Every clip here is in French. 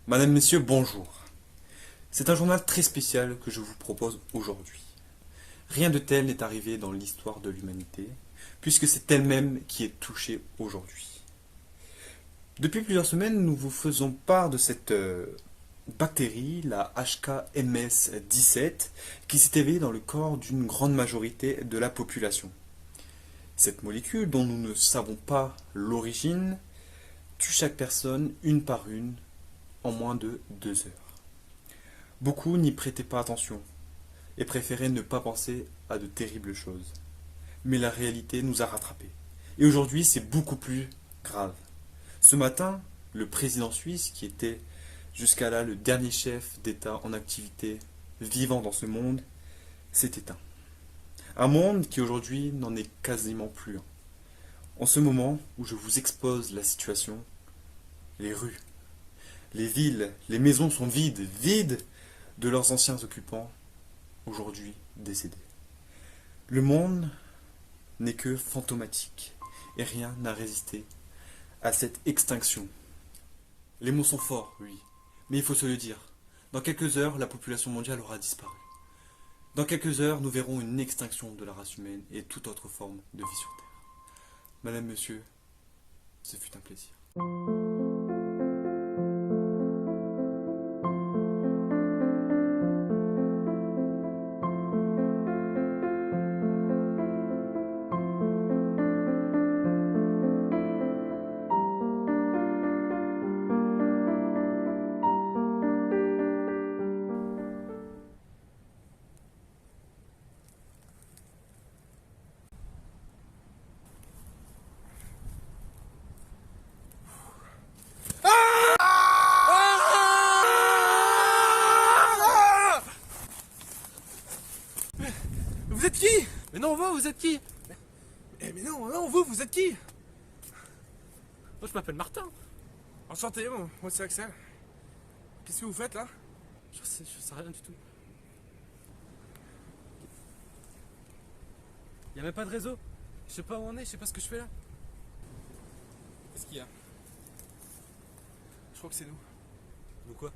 Madame, Messieurs, bonjour. C'est un journal très spécial que je vous propose aujourd'hui. Rien de tel n'est arrivé dans l'histoire de l'humanité, puisque c'est elle-même qui est touchée aujourd'hui. Depuis plusieurs semaines, nous vous faisons part de cette bactérie, la HKMS17, qui s'est éveillée dans le corps d'une grande majorité de la population. Cette molécule, dont nous ne savons pas l'origine, tue chaque personne une par une en moins de 2 heures. Beaucoup n'y prêtaient pas attention et préféraient ne pas penser à de terribles choses. Mais la réalité nous a rattrapés. Et aujourd'hui, c'est beaucoup plus grave. Ce matin, le président suisse, qui était jusqu'à là le dernier chef d'État en activité vivant dans ce monde, s'est éteint. Un monde qui aujourd'hui n'en est quasiment plus un. En ce moment où je vous expose la situation, les rues, les villes, les maisons sont vides, vides de leurs anciens occupants, aujourd'hui décédés. Le monde n'est que fantomatique, et rien n'a résisté à cette extinction. Les mots sont forts, oui, mais il faut se le dire. Dans quelques heures, la population mondiale aura disparu. Dans quelques heures, nous verrons une extinction de la race humaine et toute autre forme de vie sur Terre. Madame, Monsieur, ce fut un plaisir. Vous êtes qui? Mais non, vous êtes qui? Mais non, vous êtes qui? Moi, je m'appelle Martin. Enchanté, moi c'est Axel. Qu'est-ce que vous faites là? Je sais rien du tout. Y a même pas de réseau. Je sais pas où on est, je sais pas ce que je fais là. Qu'est-ce qu'il y a? Je crois que c'est nous. Ou quoi?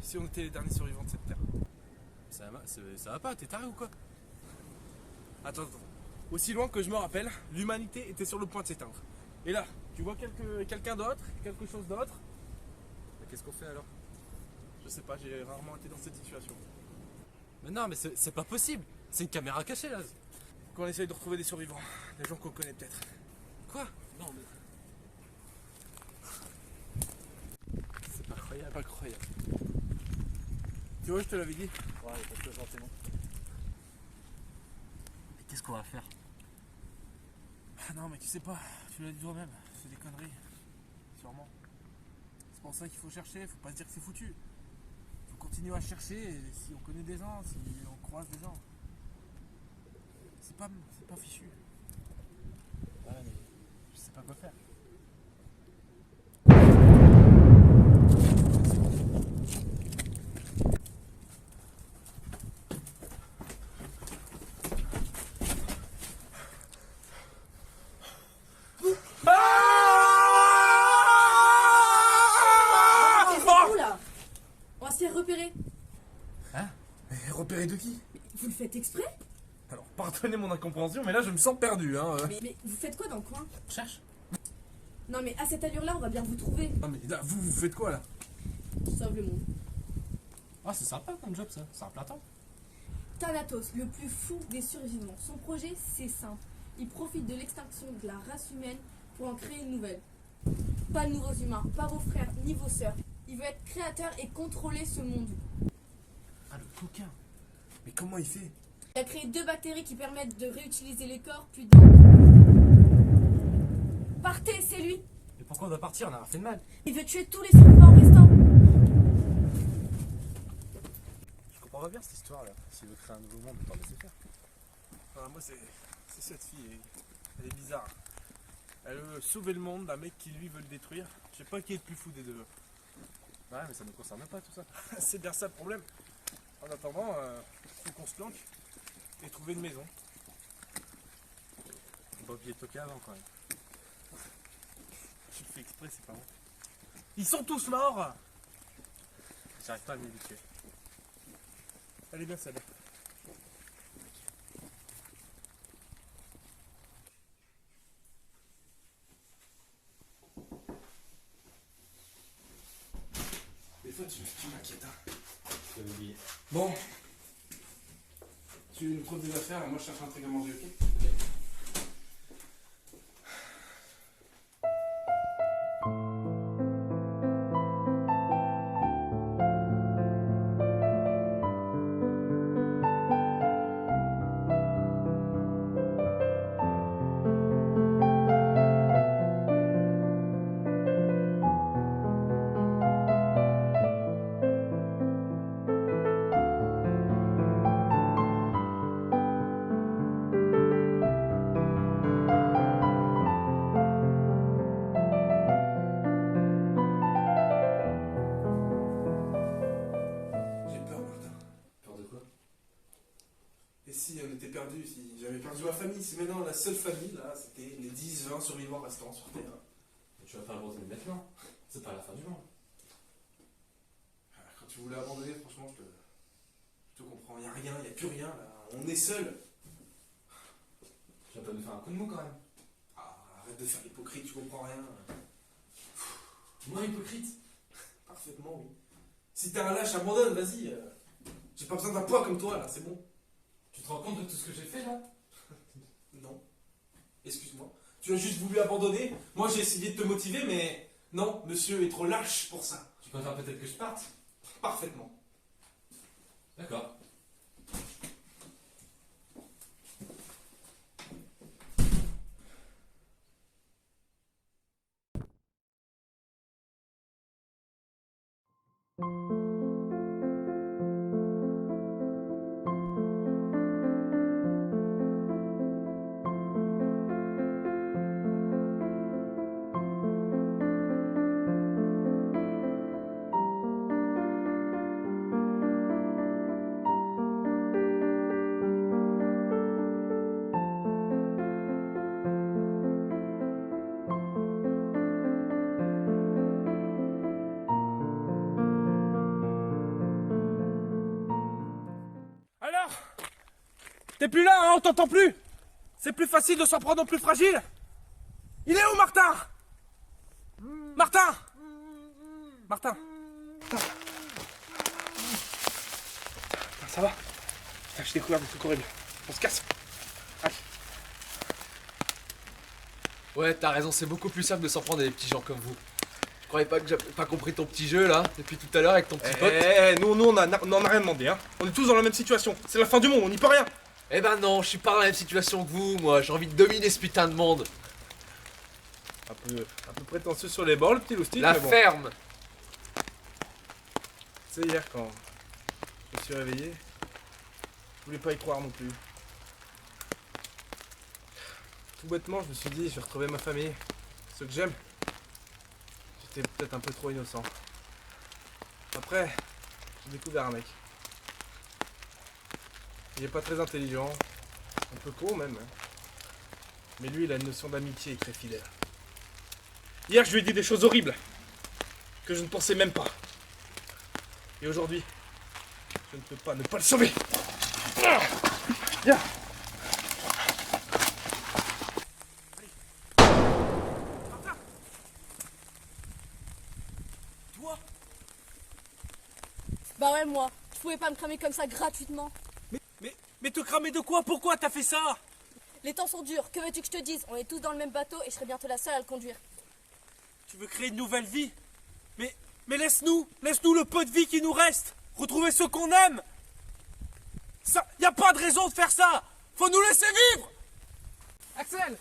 Si on était les derniers survivants de cette terre. Ça va pas, t'es taré ou quoi? Attends. Aussi loin que je me rappelle, l'humanité était sur le point de s'éteindre. Et là, tu vois quelqu'un d'autre, quelque chose d'autre? Mais qu'est-ce qu'on fait alors? Je sais pas, j'ai rarement été dans cette situation. Mais non, mais c'est pas possible. C'est une caméra cachée là. Qu'on essaye de retrouver des survivants, des gens qu'on connaît peut-être. Quoi? Non mais... C'est pas croyable. Pas incroyable. Tu vois, je te l'avais dit. Ouais, parce que gentiment. Mais qu'est-ce qu'on va faire? Ah non, mais tu sais pas, tu l'as dit toi-même, c'est des conneries. Sûrement. C'est pour ça qu'il faut chercher, faut pas se dire que c'est foutu. Faut continuer à chercher, et si on connaît des gens, si on croise des gens. C'est pas fichu. Ouais, mais je sais pas quoi faire. Où là? On va se faire repérer. Mais repéré de qui? Vous le faites exprès? Alors, pardonnez mon incompréhension, mais là je me sens perdu. Mais vous faites quoi dans le coin? Cherche. Non mais à cette allure là on va bien vous trouver. Non mais là, vous faites quoi là? Sauve le monde. Ah, c'est sympa comme job ça, c'est un plein temps. Thanatos, le plus fou des survivants. Son projet c'est simple. Il profite de l'extinction de la race humaine pour en créer une nouvelle. Pas de nouveaux humains, pas vos frères ni vos sœurs. Il veut être créateur et contrôler ce monde. Ah, le coquin. Mais comment il fait? Il a créé 2 bactéries qui permettent de réutiliser les corps puis de... Partez, c'est lui. Mais pourquoi on doit partir? On a rien fait de mal. Il veut tuer tous les survivants restants. Je comprends pas bien cette histoire là. S'il veut créer un nouveau monde, autant laisser faire. Ah, moi c'est cette fille, elle est bizarre. Elle veut sauver le monde d'un mec qui lui veut le détruire. Je sais pas qui est le plus fou des deux. Ouais, mais ça nous concerne pas tout ça. C'est bien ça le problème. En attendant, faut qu'on se planque et trouver une maison. On va oublier de toquer avant quand même. Je le fais exprès, c'est pas bon. Ils sont tous morts. J'arrive pas à les habituer. Elle est bien celle-là. Des fois, tu m'inquiètes. J'avais oublié. Bon. Tu nous trouves des affaires et moi je cherche un truc à manger, ok? J'ai peur, Martin. Peur de quoi? Et si on était perdu, si j'avais perdu ma famille, si maintenant la seule famille, là, c'était les 10-20 survivants restants sur Terre. Tu vas pas abandonner maintenant. C'est pas la fin du monde. Quand tu voulais abandonner, franchement, je te comprends. Il n'y a rien, il n'y a plus rien, là. On est seul. Tu vas pas nous faire un coup de mou quand même. Ah, arrête de faire l'hypocrite, tu comprends rien. Moi, hypocrite. Parfaitement, oui. Si t'es un lâche, abandonne, vas-y. J'ai pas besoin d'un poids comme toi, là, c'est bon. Tu te rends compte de tout ce que j'ai fait là? Non. Excuse-moi. Tu as juste voulu abandonner. Moi, j'ai essayé de te motiver, mais non, monsieur est trop lâche pour ça. Tu préfères peut-être que je parte? Parfaitement. D'accord. Alors, t'es plus là, hein, on t'entend plus. C'est plus facile de s'en prendre aux plus fragiles. Il est où, Martin? Martin? Martin? Ça va? Putain, j'ai découvert des trucs horribles. On se casse. Allez. Ouais, t'as raison, c'est beaucoup plus simple de s'en prendre à des petits gens comme vous. Je croyais pas que j'avais pas compris ton petit jeu là, depuis tout à l'heure avec ton petit pote. Nous on a rien demandé, hein. On est tous dans la même situation. C'est la fin du monde, on n'y peut rien. Eh ben non, je suis pas dans la même situation que vous, moi, j'ai envie de dominer ce putain de monde. Un peu prétentieux sur les bords, le petit loustic. La mais bon. ferme. Tu sais, hier quand je me suis réveillé, je voulais pas y croire non plus. Tout bêtement, je me suis dit, je vais retrouver ma famille, ceux que j'aime. J'étais peut-être un peu trop innocent. Après, j'ai découvert un mec. Il est pas très intelligent, un peu con même. Hein. Mais lui, il a une notion d'amitié très fidèle. Hier, je lui ai dit des choses horribles que je ne pensais même pas. Et aujourd'hui, je ne peux pas ne pas le sauver. Viens. Toi? Bah ouais, moi. Tu pouvais pas me cramer comme ça gratuitement. Mais te cramer de quoi? Pourquoi t'as fait ça? Les temps sont durs. Que veux-tu que je te dise? On est tous dans le même bateau et je serai bientôt la seule à le conduire. Tu veux créer une nouvelle vie? Mais laisse-nous le peu de vie qui nous reste. Retrouver ceux qu'on aime. Ça, y a pas de raison de faire ça. Faut nous laisser vivre. Axel,